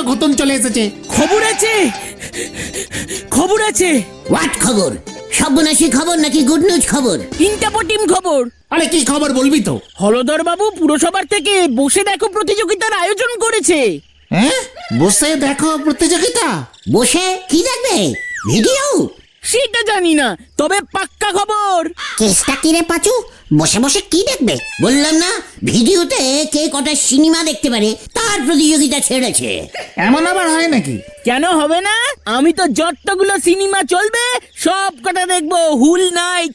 ঘটন চলে এসেছে। খবর আছে, খবর আছে। হোয়াট খবর? সর্বনাশী খবর নাকি গুড নিউজ খবর? ইন্টাপটিম খবর। আরে কি খবর বলবি তো? হলদর বাবু পুরসভার থেকে বসে দেখো প্রতিযোগিতার আয়োজন করেছে। হ্যাঁ, বসে দেখো প্রতিযোগিতা। বসে কি দেখবে? ভিডিও? সেটা জানি না, তবে পাক্কা খবর। কেসটা কি রে পাচু? বসে বসে কি দেখবে? বললাম না, ভিডিওতে কে কটা সিনেমা দেখতে পারে তার প্রতিযোগিতা ছেড়েছে। এমন আবার হয় নাকি? কেন হবে না? আমি তো যতগুলো সিনেমা চলবে সব কটা দেখবো, হুল নাইট।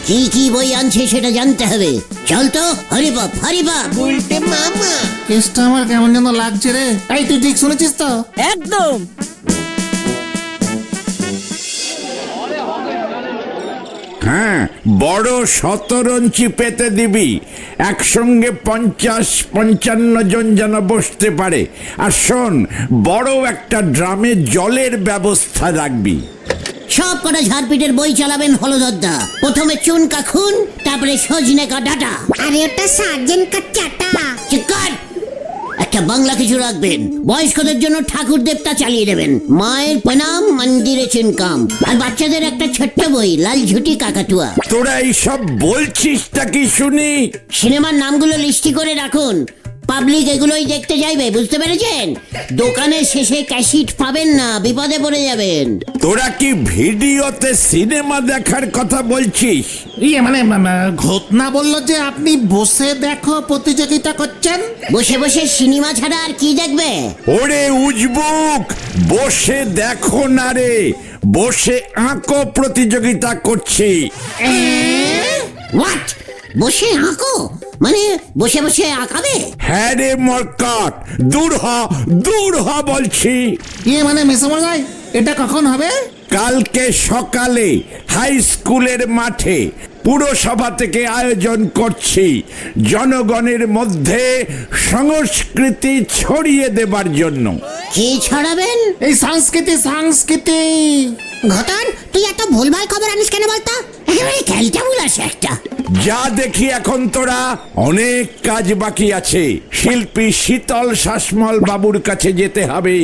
কি কি বই আনছে সেটা জানতে হবে। চল তো, হরিবাপ হরিবাপ। কেসটা আমার কেমন যেন লাগছে রে। এই তুই ঠিক শুনেছিস তো? একদম। হ্যাঁ, বড় শতরঞ্চি পেতে দিবি, একসঙ্গে 50-55 জন যেন বসতে পারে। আর শোন, বড় একটা ড্রামে জলের ব্যবস্থা রাখবি। সব কটা ঝাড়পিটের বই চালাবেন হলদরদা। প্রথমে চুনকা খুন, তারপরে সজনে কা ডাটা। আরে ওটা সার্জেন কা চাটা। চিৎকার! একটা বাংলা কিছু রাখবেন। বয়স্কদের জন্য ঠাকুর দেবতা চালিয়ে দেবেন, মায়ের প্রণাম মন্দিরে চিনকাম। আর বাচ্চাদের একটা ছোট্ট বই, লাল ঝুটি কাকাতুয়া। তোরা এইসব বলছিসটা কি শুনি? সিনেমার নামগুলো লিস্টি করে রাখুন, পাবলিক এগুলোই দেখতে যাইবে, বুঝতে পেরেছেন? দোকানের শেষে ক্যাসেট পাবেন না, বিপদে পড়ে যাবেন। তোরা কি ভিডিওতে সিনেমা দেখার কথা বলছিস? ইয়ে মানে ঘটনা বললো যে আপনি বসে দেখো প্রতিযোগিতা করছেন। বসে বসে সিনেমা ছাড়া আর কি দেখবে? ওরে উজবুক, বসে দেখো না রে, বসে আঁকো প্রতিযোগিতা করছি। হোয়াট? বসে আঁকো? মানে বসে বসে আঁকাবে? হ্যাঁ রে মরকট, দূর হ বলছি। ইয়ে মানে মেসোমশাই, এটা কখন হবে? কালকে সকালে হাই স্কুলের মাঠে পুরসভা থেকে আয়োজন করছি জনগণের মধ্যে সংস্কৃতি ছড়িয়ে দেবার জন্য। কি ছড়াবেন? এই সংস্কৃতি। ঘটন, তুই এত ভুলভাল খবর আনিস কেন বলতো? একেবারে ক্যালটাবুল আছে একটা। যা দেখি এখন তোরা, অনেক কাজ বাকি আছে। শিল্পী শীতল শাসমল বাবুর কাছে যেতে হবে।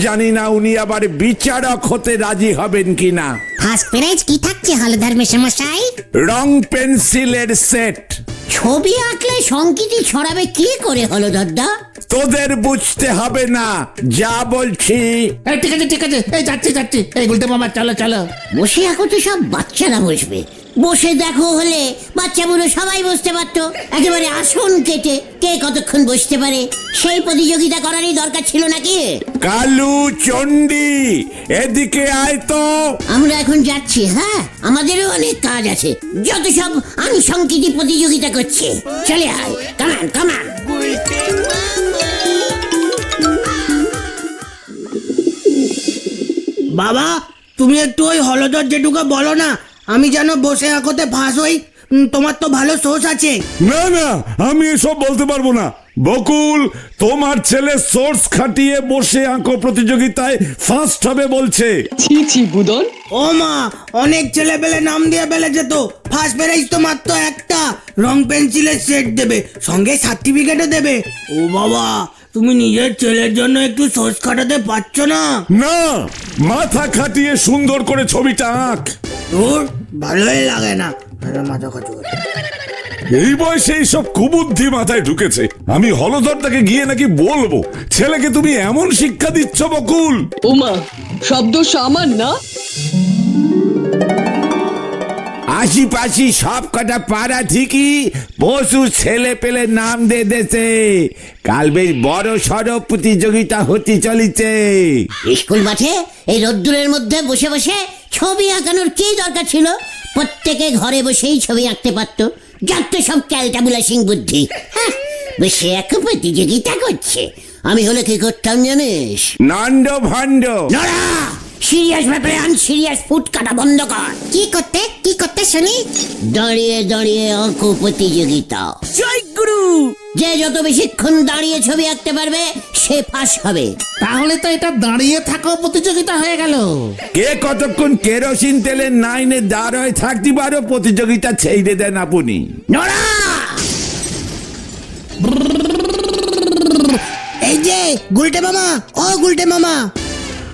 জানি না উনি আবার বিচারক হতে রাজি হবেন কিনা। ফার্স্ট প্রাইজ কি থাকছে হলধর মেশামশাই? রং পেন্সিলের সেট। ছবি আঁকলে সংকৃতি ছড়াবে কি করে হলধরদা? তোদের বুঝতে হবে না, যা বলছি। এই ঠিক আছে, এই যাচ্ছি। এই গুলতে মামা চলো। বসে আঁকো তো সব বাচ্চারা বসবে, বসে দেখো হলে বাচ্চা বুড়ো সবাই বসতে পারতো। একেবারে আসন কেটে কে কতক্ষণ বসতে পারে সেই প্রতিযোগিতা করারই দরকার ছিল নাকি? কালু চন্ডি, এদিকে আয় তো। আমরা এখন যাচ্ছি। হ্যাঁ, আমাদেরও অনেক কাজ আছে। যত সব আনুষঙ্গিক প্রতিযোগিতা করছে, চলে আয়। কামান। বাবা, তুমি একটু ওই হলদর জেঠুকে বলো না, আমি যেন বসে আঁকোতে ফাঁস হই। তোমার তো ভালো সোর্স আছে। না, আমি এসব বলতে পারবো না। বকুল, তোমার ছেলে সোর্স খাটিয়ে বসে আঁকো প্রতিযোগিতায় ফার্স্ট হবে বলছে। ছি বুদন। ও মা, অনেক ছেলে পেলে নাম দিয়ে ফেলেছে তো। ফার্স্ট প্রাইজ তো মাত্র একটা, রং পেন্সিলের সেট দেবে, সঙ্গে সার্টিফিকেটও দেবে। ও বাবা, তুমি নিজের ছেলের জন্য একটু সোর্স খাটাতে পারছো না? না, মাথা খাটিয়ে সুন্দর করে ছবিটা আঁক। তোর ভালোই লাগে না মাথা খাটু। এই বয়সে এইসব কুবুদ্ধি মাথায় ঢুকেছে। আমি হলধরটাকে গিয়ে নাকি বলবো ছেলেকে তুমি এমন শিক্ষা দিচ্ছ বকুল। ওমা, শব্দ সামান না। আশিপাশি সব কটা পাড়া ঠিকই পশু ছেলে পেলে নাম দিয়ে দেছে। কাল বেশ বড় সড় প্রতিযোগিতা হতে চলিছে। স্কুল মাঠে এই রোদ্দুরের মধ্যে বসে বসে ছবি আঁকানোর কি দরকার ছিল? প্রত্যেকে ঘরে বসেই ছবি আঁকতে পারতো। যত সব ক্যালটাবুলাসিং বুদ্ধি। হ্যাঁ, বসে এক প্রতিযোগিতা করছে। আমি হলে কি করতাম জানিস? নন্ড ভণ্ড। নড়া! সিরিয়াস ব্যাপারে আনসিরিয়াস ফুট কাটা বন্ধ কর। কি করতে শুনি? দাঁড়িয়ে আঁকো প্রতিযোগিতা। জয় গুরু। যে যত বেশিক্ষণ দাঁড়িয়ে ছবি আঁকতে পারবে সে ফাঁস হবে। তাহলে তো এটা দাঁড়িয়ে থাকো প্রতিযোগিতা হয়ে গেল। কে কতক্ষণ কেরোসিন তেলের নাইনে দাঁড়ায় থাকতে পারো প্রতিযোগিতা ছেড়ে দেন আপনি। নড়া! এই যে গুলটে মামা, ও গুলটে মামা,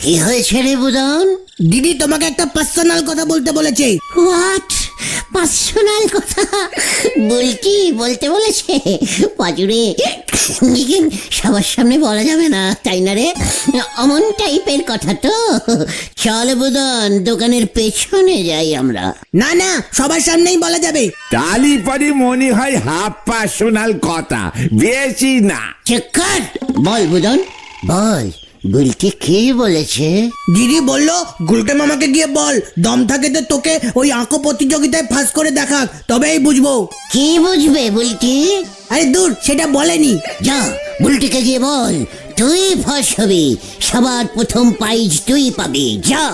কি হয়েছে রে বুদন? দিদি তোমাকে একটা পার্সোনাল কথা বলতে বলেছে। হোয়াট? পার্সোনাল কথা বলতে বলেছে? পাজুরে, সবার সামনে বলা যাবে না, তাই না রে? অমন টাইপের কথা তো। চল বুদন, দোকানের পেছনে যাই আমরা। না না, সবার সামনেই বলা যাবে। তালি পরে মনে হয় হাফ পার্সোনাল কথা, বেশি না। চক্কর, বল বুদন বল, বলতে কি বলেছে? দিদি বললো গুলটে মামাকে গিয়ে বল, দম থাকে তো তোকে ওই আঁকো প্রতিযোগিতায় ফাঁস করে দেখাক, তবেই বুঝবো। কি বুঝবে বলতে? আরে দূর, সেটা বলেনি। যা, বুলটিকে গিয়ে বল তুই ফাঁস হবি, সবার প্রথম প্রাইজ তুই পাবি, যা।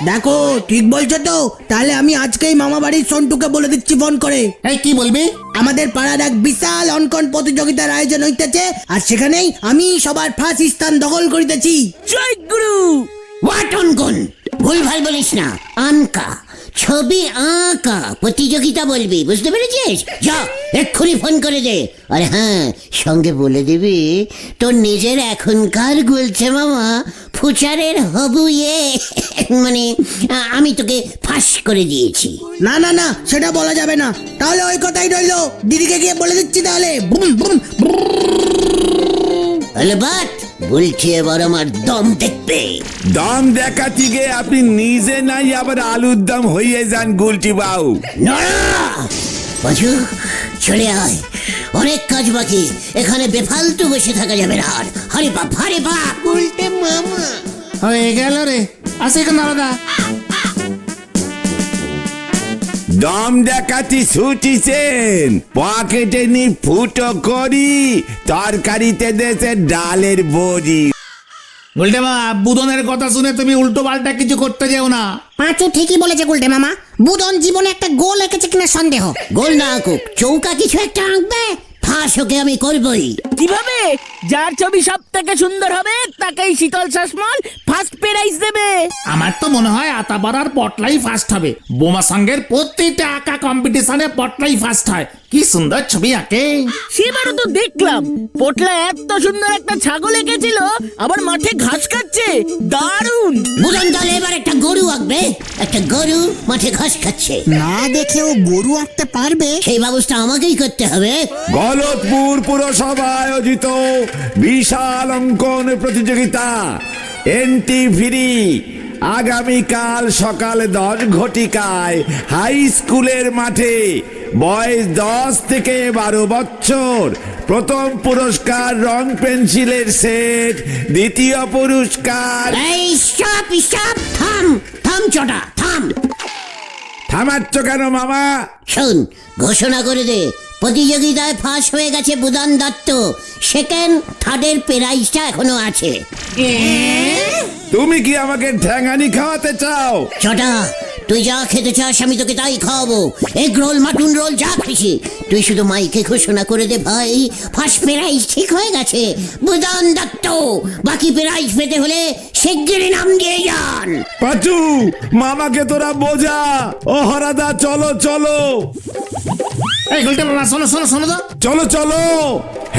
দেখো ঠিক বলছো তো, তাহলে আমি আজকেই মামা বাড়ির সন্টুকে বলে দিচ্ছি ফোন করে। এই কি বলবি? আমাদের পাড়ার এক বিশাল অঙ্কন প্রতিযোগিতার আয়োজন হইতেছে, আর সেখানেই আমি সবার ফার্স্ট স্থান দখল করিতেছি। জয় গুরু। হোয়াট অঙ্কন? ভুলভাল বলিস না, আনকা, ছবি আঁকা প্রতিযোগিতা বলবি, বুঝতে পেরেছিস? যা, এক্ষুনি ফোন করে দে। আর হ্যাঁ, সঙ্গে বলে দিবি তোর নিজের এখনকার গুলছে মামা ফুচারের হবু মানে আমি তোকে ফাঁস করে দিয়েছি। না না না, সেটা বলা যাবে না। তাহলে ওই কথাই রইলো, দিদিকে গিয়ে বলে দিচ্ছি তাহলে। Boom boom. বাট বলছি এবার আমার দম দেখবে। দম দেখাতে গিয়ে আপনি নিজে নাই আবার আলুর দম হয়ে যান গুলটি বাবু। বাজু, চলে আয়, অনেক কাজ বাকি, এখানে বেফালতু বসে থাকা যাবে না আর। হরে বাপ, হরে বাপ। উল্টে মামা হয়ে গেল রে, আসে কেন আলাদা? দম দেখাতে ছুটিছেন, পকেটে নি ফুটো করি, তরকারিতে দেশে ডালের বড়ি। বলতে মা, বুদনের কথা শুনে তুমি উল্টো পাল্টা কিছু করতে যেও না। পাঁচু ঠিকই বলেছে গুলটে মামা, বুদন জীবনে একটা গোল এঁকেছে কিনা সন্দেহ। গোল না আঁকুক, চৌকা কিছু একটা আঁকবে, ফাঁস ওকে আমি করবই। কিভাবে? যার ছবি সব থেকে সুন্দর হবে তাকেই শীতল শাসমল ফার্স্ট প্রাইজ দেবে। আমার তো মনে হয় আতাপাড়ার পটলাই ফার্স্ট হবে। বোমা সঙ্গের প্রত্যেকটা আঁকা কম্পিটিশনে পটলাই ফার্স্ট হয়। কি সুন্দর ছবি আঁকে। সেবারও তো দেখলাম পোটলা এত সুন্দর একটা ছাগল এঁকেছিল, আবার মাঠে ঘাস খাচ্ছে, দারুণ। বুদন দল এবার একটা গরু আঁকবে, একটা গরু মাঠে ঘাস খাচ্ছে। না দেখেও গরু আঁকতে পারবে? সেই ব্যবস্থা আমাকেই করতে হবে। গলতপুর পুরসভা আয়োজিত বিশাল অঙ্কন প্রতিযোগিতা এন্ট্রি ফ্রি। আগামীকাল সকাল 10 ঘটিকায় হাই স্কুলের মাঠে, বয়স 10 থেকে 12 বছর। প্রথম পুরস্কার রং পেন্সিলের সেট, দ্বিতীয় পুরস্কার। এই স্টপ স্টপ, থাম থাম চটা থাম। থামাচ্ছ কেন মামা? শোন, ঘোষণা করে দে, প্রতিযোগিতায় ফার্স্ট হয়ে গেছে বুদন দত্ত, সেকেন্ড থার্ডের প্রাইজটা এখনো আছে। তুমি কি আমাকে ঠ্যাঙানি খাওয়াতে চাও? চটা, তুই যা খেতে চাস আমি তোকে তাই খাওয়াবো, এগ রোল, মাটন রোল, যা খুশি। তুই শুধু মাইকে ঘোষণা করে দে ভাই, ফার্স্ট প্রাইজ ঠিক হয়ে গেছে বুদন দত্ত। বাকি প্রাইজ পেতে হলে শিগগিরই নাম দিয়ে যান। পাঁচু, মামাকে তোরা বোঝা। ও হরাদা, চলো চলো এই গুলটে বাবা, শোনো শোনো শোনো তো। চলো চলো।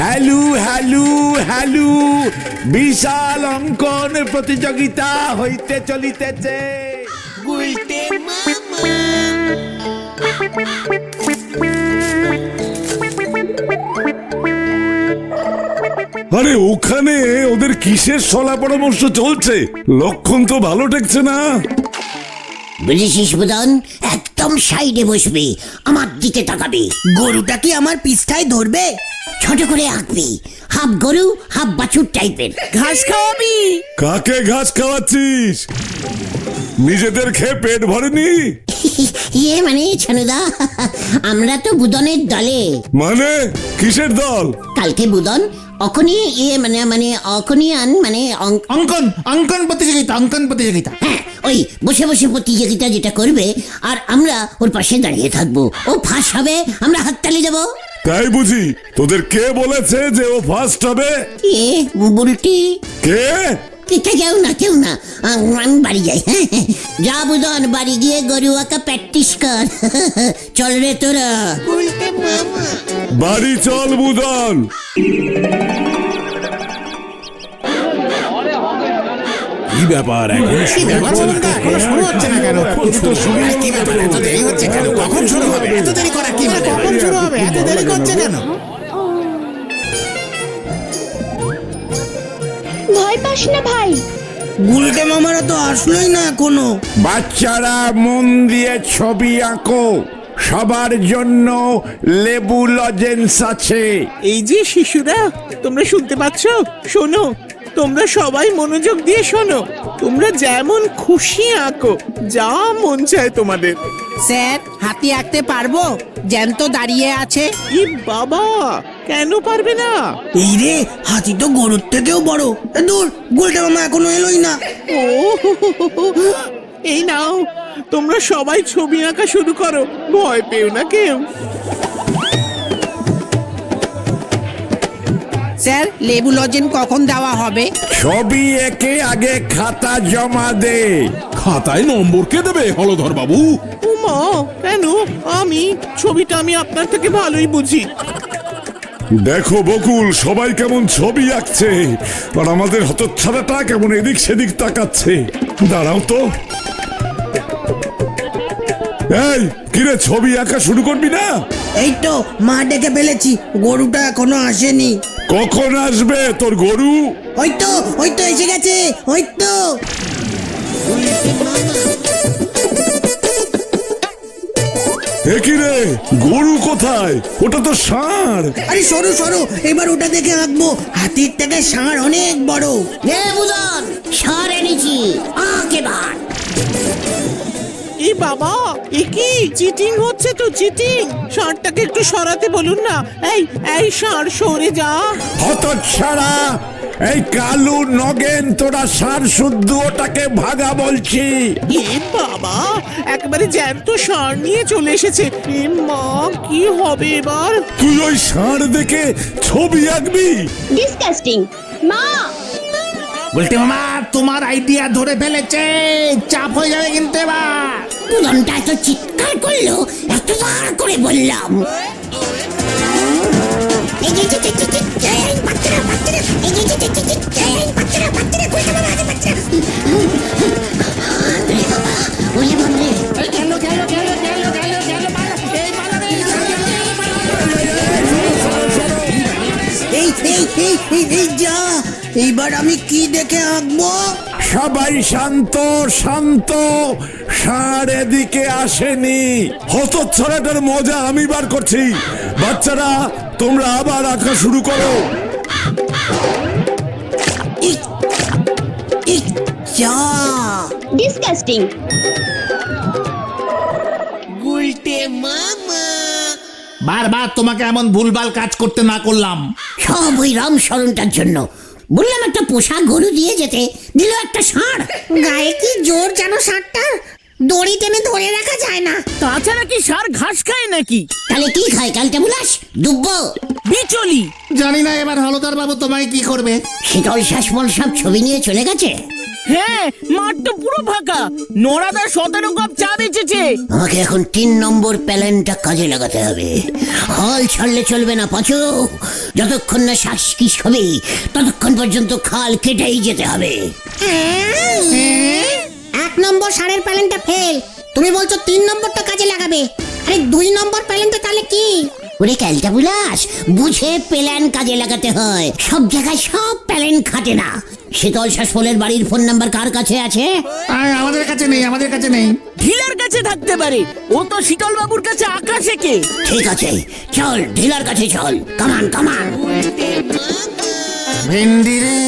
হ্যালু হ্যালু হ্যালু, বিশাল অঙ্কন প্রতিযোগিতা হইতে চলিতেছে। আরে ওখানে ওদের কিসের সলা পরামর্শ চলছে? লক্ষণ তো ভালো ঠেকছে না। বুঝেছিস বুদন, একদম সাইডে বসবি, আমার দিকে তাকাবি। গরুটা কি আমার পিষ্ঠায় ধরবে? ছোট করে আঁকবি, হাফ গরু হাফ বাছুর টাইপের। ঘাস খাওয়াবি? কাকে ঘাস খাওয়াচ্ছিস? নিজেদের খেয়ে পেট ভরেনি? ইয়ে মানে ছানুদা, আমরা তো বুদনের দলে। মানে কিসের দল? কালকে বুদন অখনি ইয়ে মানে মানে অখনিয়ান মানে অঙ্কন অঙ্কন প্রতিযোগিতা, অঙ্কন প্রতিযোগিতা। হ্যাঁ, ওই বসে বসে প্রতিযোগিতা যেটা করবে, আর আমরা ওর পাশে দাঁড়িয়ে থাকবো। ও ফাঁস হবে, আমরা হাততালি দেবো। তাই বুঝি? তোদের কে বলেছে যে ও ফার্স্ট হবে? এ বুলটি। কে? কেউ না কেউ না, আমি বাড়ি যাই। হ্যাঁ যা বুদন, বাড়ি গিয়ে গরু আঁকা প্র্যাকটিস কর। চল রে তোরা। বাড়ি চল বুদন। কি ব্যাপার এখন কি ব্যাপার বলুন তো, এখনো শুরু হচ্ছে না কেন? কি ব্যাপার, এত দেরি হচ্ছে কেন? কখন শুরু হবে? এত দেরি করা কি মানে? কখন শুরু হবে? এত দেরি করছে কেন? ভয় পাস না ভাই, গুলটে মামারা তো আসলোই না এখনো। বাচ্চারা মন দিয়ে ছবি আঁকো, সবার জন্য লেবু লজেন্স আছে। এই যে শিশুরা, তোমরা শুনতে পাচ্ছ? শোনো, তোমরা সবাই মনোযোগ দিয়ে শোনো। তোমরা যেমন খুশি আঁকো, যা মন চায় তোমাদের। স্যার হাতি আঁকতে পারবো? জ্যান্ত দাঁড়িয়ে আছে। ই বাবা, কেন পারবে না? এই রে, হাতি তো গরুর থেকেও বড়। এ দূর, গুলটে মামা এখনো এলোই না। ও এই নাও, তোমরা সবাই ছবি আঁকা শুরু করো, ভয় পেও না কেউ। স্যার লেবু লজেন কখন দেওয়া হবে? ছবি এঁকে আগে খাতা জমা দে। খাতায় নম্বর কে দেবে হলধর বাবু? উমা, কেন? ছবিটা আমি আপনার থেকে ভালোই বুঝি। দেখো বকুল, সবাই কেমন ছবি আঁকছে, আর আমাদের হতচ্ছাড়াটা কেমন এদিক সেদিক তাকাচ্ছে। দাঁড়াও তো। এই কিরে, ছবি আঁকা শুরু করবি না? এই তো মা ডেকে ফেলেছি, গরুটা এখনো আসেনি। কখন আসবে তোর গরু? ওই তো এসে গেছে, ওই তো। এ কি রে, গরু কোথায়? ওটা তো ষাঁড়। আরে সরো সরো, এবার ওটা দেখে আঁকবো। হাতির থেকে ষাঁড় অনেক বড়। নে বুদন, সর এনেছি, আঁক এবার। এই বাবা, এ কি চিটিং হচ্ছে তো, চিটিং। ষাঁড়টাকে একটু সরাতে বলুন না। এই ষাঁড়, সরে যা। হতচ্ছাড়া, এই কালু নগেন, তোরা সার শুদ্ধ ওটাকে ভাগা বলছি। এ বাবা, একেবারে জ্যান্ত ষাঁড় নিয়ে চলে এসেছে। এ মা, কি হবে এবার? তুই ওই ষাঁড় দেখে ছবি আঁকবি? ডিসকাস্টিং। মা, বলতে মামা, তোমার আইডিয়া ধরে ফেলেছে, চাপ হয়ে যাবে কিন্তু এবার। বুদনটা এত চিৎকার করলো, এতবার করে বললাম। এই যে, এই বাচ্চারা, এই যে, এই বাচ্চারা, গুলটে মামা, আরে বাচ্চারা। ওরে বাবা, ওরে বাবারে। এই যা, এইবার আমি কি দেখে আঁকবো? সবাই শান্ত শান্ত, ষাঁড় এদিকে আসেনি। হতচ্ছাড়াটার মজা আমি বার করছি। বাচ্চারা, তোমরা আবার আঁকা শুরু করো। যা, ডিসকাস্টিং। বারবার তোমাকে এমন ভুলভাল কাজ করতে না করলাম। সব ওই রামশরণটার জন্য। বললাম একটা পোষা গরু দিয়ে যেতে, দিল একটা ষাঁড়। গায়ে কি জোর যেন ষাঁড়টা, দড়ি টেনে ধরে রাখা যায় না। তাছাড়া কি ষাঁড় ঘাস খায় নাকি? তাহলে কি খায় কালটা বুলাস? দুব্বো। বিচলি। জানি না এবার হলদার বাবু তোমায় কি করবে। শীতল শাসমল সব ছবি নিয়ে চলে গেছে। হ্যাঁ, মাঠ তো পুরো ফাঁকা। নোরাদা 17 কাপ চা বেচেছে। আমাকে এখন 3 নম্বর প্যালেনটা কাজে লাগাতে হবে। হল ছাড়লে চলবে না পাঁচু। যতক্ষণ না শ্বাস কি হবে, ততক্ষণ পর্যন্ত খাল কেটেই যেতে হবে। 1 নম্বর ষাঁড়ের প্যালেনটা ফেল, তুমি বলছো 3 নম্বরটা কাজে লাগাবে। আরে 2 নম্বর প্যালেনটা তাহলে কি? ওরে ক্যালটা বুলাস, বুঝে প্যালেন কাজে লাগাতে হয়। সব জায়গায় সব প্যালেন খাটে না। শীতল শাসমলের বাড়ির ফোন নাম্বার কার কাছে আছে? আমাদের কাছে নেই, আমাদের কাছে নেই। ঢিলার কাছে থাকতে পারে, ও তো শীতল বাবুর কাছে আঁকা শেখে। ঠিক আছে, চল ঢিলার কাছে চল। কামান কামান। ভেন্ডি রে।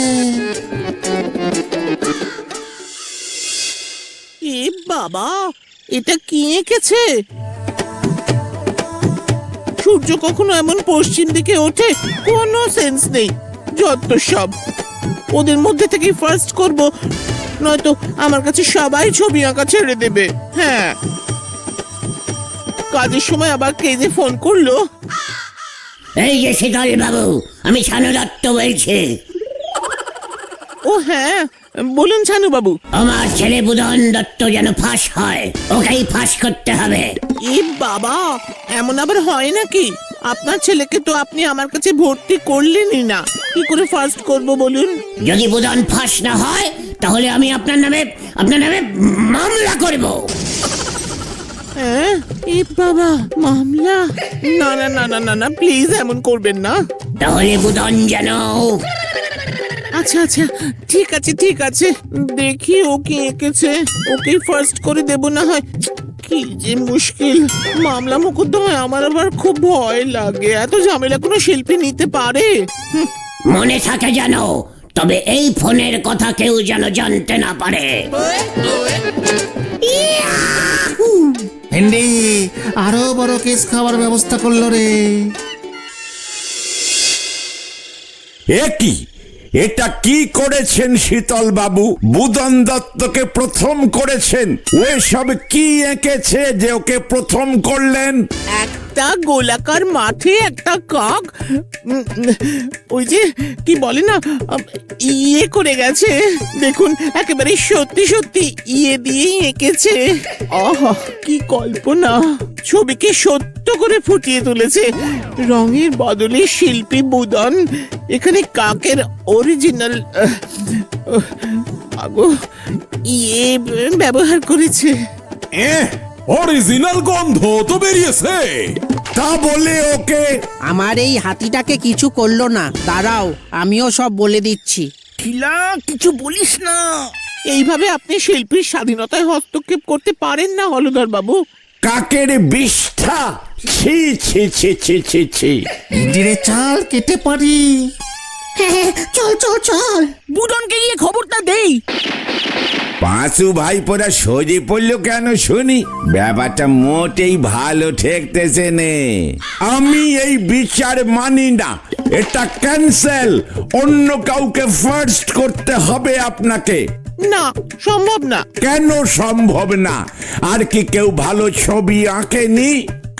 এ বাবা, এটা কি এঁকেছে? সূর্য কখনো এমন পশ্চিম দিকে ওঠে, কোনো সেন্স নেই। যত সব, ওদের মধ্যে থেকে ফার্স্ট করব, নয়তো আমার কাছে সবাই ছবি আঁকা ছেড়ে দেবে। হ্যাঁ, কাজের সময় আবার কে যে ফোন করলো। এই যে শীতল বাবু, আমি ছানু দত্ত বলছি। ও হ্যাঁ, বলুন ছানু বাবু। আমার ছেলে বুদন দত্ত যেন ফাঁস হয়, ওকেই ফাঁস করতে হবে। এ বাবা, এমন আবার হয় নাকি? আপনার ছেলেকে তো আপনি আমার কাছে ভর্তি করলেনই না, কি করে ফার্স্ট করব বলুন? যদি বুদন ফাঁস না হয়, তাহলে আমি আপনার নামে মামলা করব। হ্যাঁ এ বাবা, মামলা? না না না না না না, প্লিজ এমন করবেন না। তাহলে বুদন জানো। আচ্ছা আচ্ছা, ঠিক আছে ঠিক আছে, দেখি ও কি এঁকেছে, ওকেই ফার্স্ট করে দেব না হয়। কি যে মুশকিল, মামলা মোকদ্দমায় আমার আবার খুব ভয় লাগে। এত ঝামেলা কোনো শিল্পী নিতে পারে? মনে থাকে জানো, তবে এই ফোনের কথা কেউ যেন জানতে না পারে। ভেন্ডি আরো বড় কেস খাওয়ার ব্যবস্থা করলো রে। কি এটা কি করেছেন শীতল বাবু? বুদন দত্তকে প্রথম করেছেন, ও সব কি এঁকেছে যে ওকে প্রথম করলেন? একটা গোলাকার মাঠে একটা কাক, ওই যে কি বলে না, ইয়ে করে গেছে। দেখুন একেবারে সত্যি সত্যি ইয়ে দিয়েই এঁকেছে। আহা কি কল্পনা, ছবিকে সত্য করে ফুটিয়ে তুলেছে। রঙের বদলে শিল্পী বুদন এখানে কাকের অরিজিনাল ইয়ে ব্যবহার করেছে। অরিজিনাল গন্ধ তো বেরিয়েছে। তা বলে ওকে আমার এই হাতিটাকে কিছু করলো না, দাঁড়াও আমিও সব বলে দিচ্ছি। খিলা কিছু বলিস না। এইভাবে আপনি শিল্পীর স্বাধীনতায় হস্তক্ষেপ করতে পারেন না হলধর বাবু। কাকের বিষ্ঠা, ছি ছি ছি ছি ছি ছি। ভেন্ডিরে চাল কেটে পারি। হ্যাঁ, চল চল চল। বুদনকে গিয়ে খবরটা দেই। পাঁচু ভাই পরা সরে পড়লো কেন শুনি? ব্যাপারটা মোটেই ভালো ঠেকতেছে নে। আমি এই বিচার মানি না, এটা ক্যান্সেল। অন্য কাউকে ফার্স্ট করতে হবে আপনাকে। না, সম্ভব না। কেন সম্ভব না? আর কি কেউ ভালো ছবি আঁকেনি?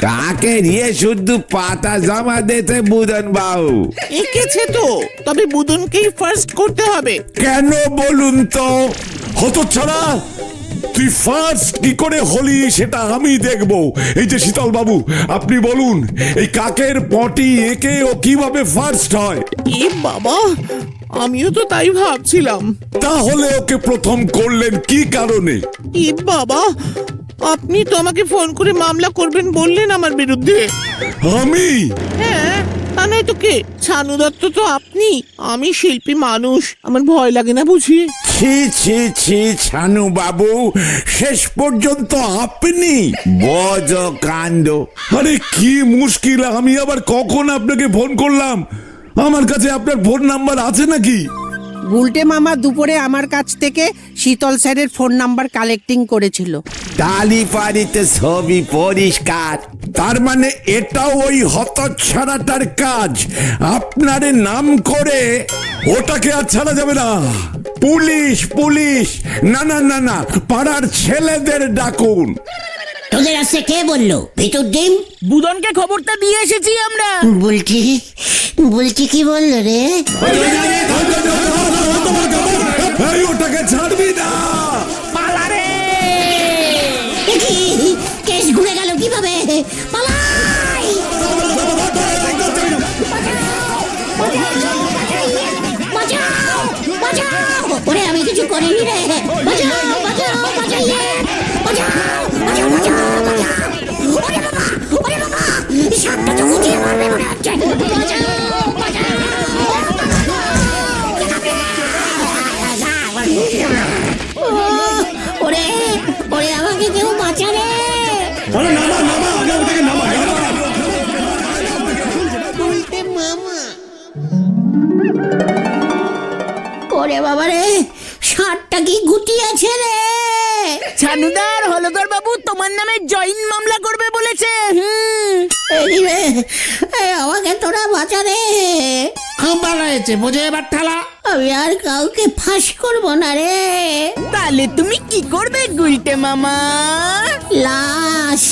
কাকে নিয়ে শুধু পাতা জমা দিতে বুদন বাবু? এঁকেছে তো, তবে বুদনকেই ফার্স্ট করতে হবে। কেন বলুন তো? হতচ্ছাড়া, তুই ফার্স্ট কি করে হলি সেটা আমি দেখবো। এই যে শীতল বাবু, আপনি বলুন এই কাকের পটি এঁকে ও কিভাবে ফার্স্ট হয়? এ বাবা, আমিও তো তাই ভাবছিলাম। তাহলে ওকে প্রথম করলেন কি কারণে? এ বাবা, আপনি তো আমাকে ফোন করে মামলা করবেন বললেন আমার বিরুদ্ধে। আমি? হ্যাঁ, তা নয় তো কে? ছানু দত্ত তো আপনি। আমি শিল্পী মানুষ, আমার ভয় লাগে না বুঝি? ছি ছি ছি ছানু বাবু, শেষ পর্যন্ত আপনি বজ কাণ্ড। আরে কি মুশকিল, আমি আবার কখন আপনাকে ফোন করলাম? আমার কাছে আপনার ফোন নাম্বার আছে নাকি? গুলটে মামা দুপুরে আমার কাছ থেকে শীতল স্যারের ফোন নাম্বার কালেক্টিং করেছিল। তালি পারিতে ছবি পরিষ্কার। তার মানে এটাও ওই হতচ্ছাড়াটার কাজ, আপনার নাম করে। ওটাকে আর ছাড়া যাবে না। পুলিশ পুলিশ, না না না না, পাড়ার ছেলেদের ডাকুন। তোদের আসছে কে বললো? ভিতর ডিম। বুদনকে খবরটা দিয়ে এসেছি আমরা। বলছি কি বললো রে? এই ওটাকে ছাড়বি না। কেস ঘুরে গেল কিভাবে? পালাই! বাঁচাও! বাঁচাও! ওরে আমি কিছু করিনি রে। বাঁচাও! বাঁচাও! বাঁচাইয়ে! বাঁচাও! বাঁচাও! বাঁচাও! বাঁচাও! ওরে বাবা! ওরে বাবা! এই সাপটা তো উঠিয়ে মারবে মনে হচ্ছে। বাঁচাও! বাঁচাও! ওরে ওরে আমাকে কেউ বাঁচা রে। ওরে বাবা রে, ষাটটা কি গুটিয়েছে রে। ছানুদার হলধর বাবু তোমার নামে জয়েন মামলা করবে বলেছে। এই রে, আমাকে তোরা বাঁচা রে। খুব ভালো হয়েছে, বুঝে এবার ঠেলা। আমি আর কাউকে ফাঁস করব না রে। তাহলে তুমি কি করবে গুলটে মামা? লাশ।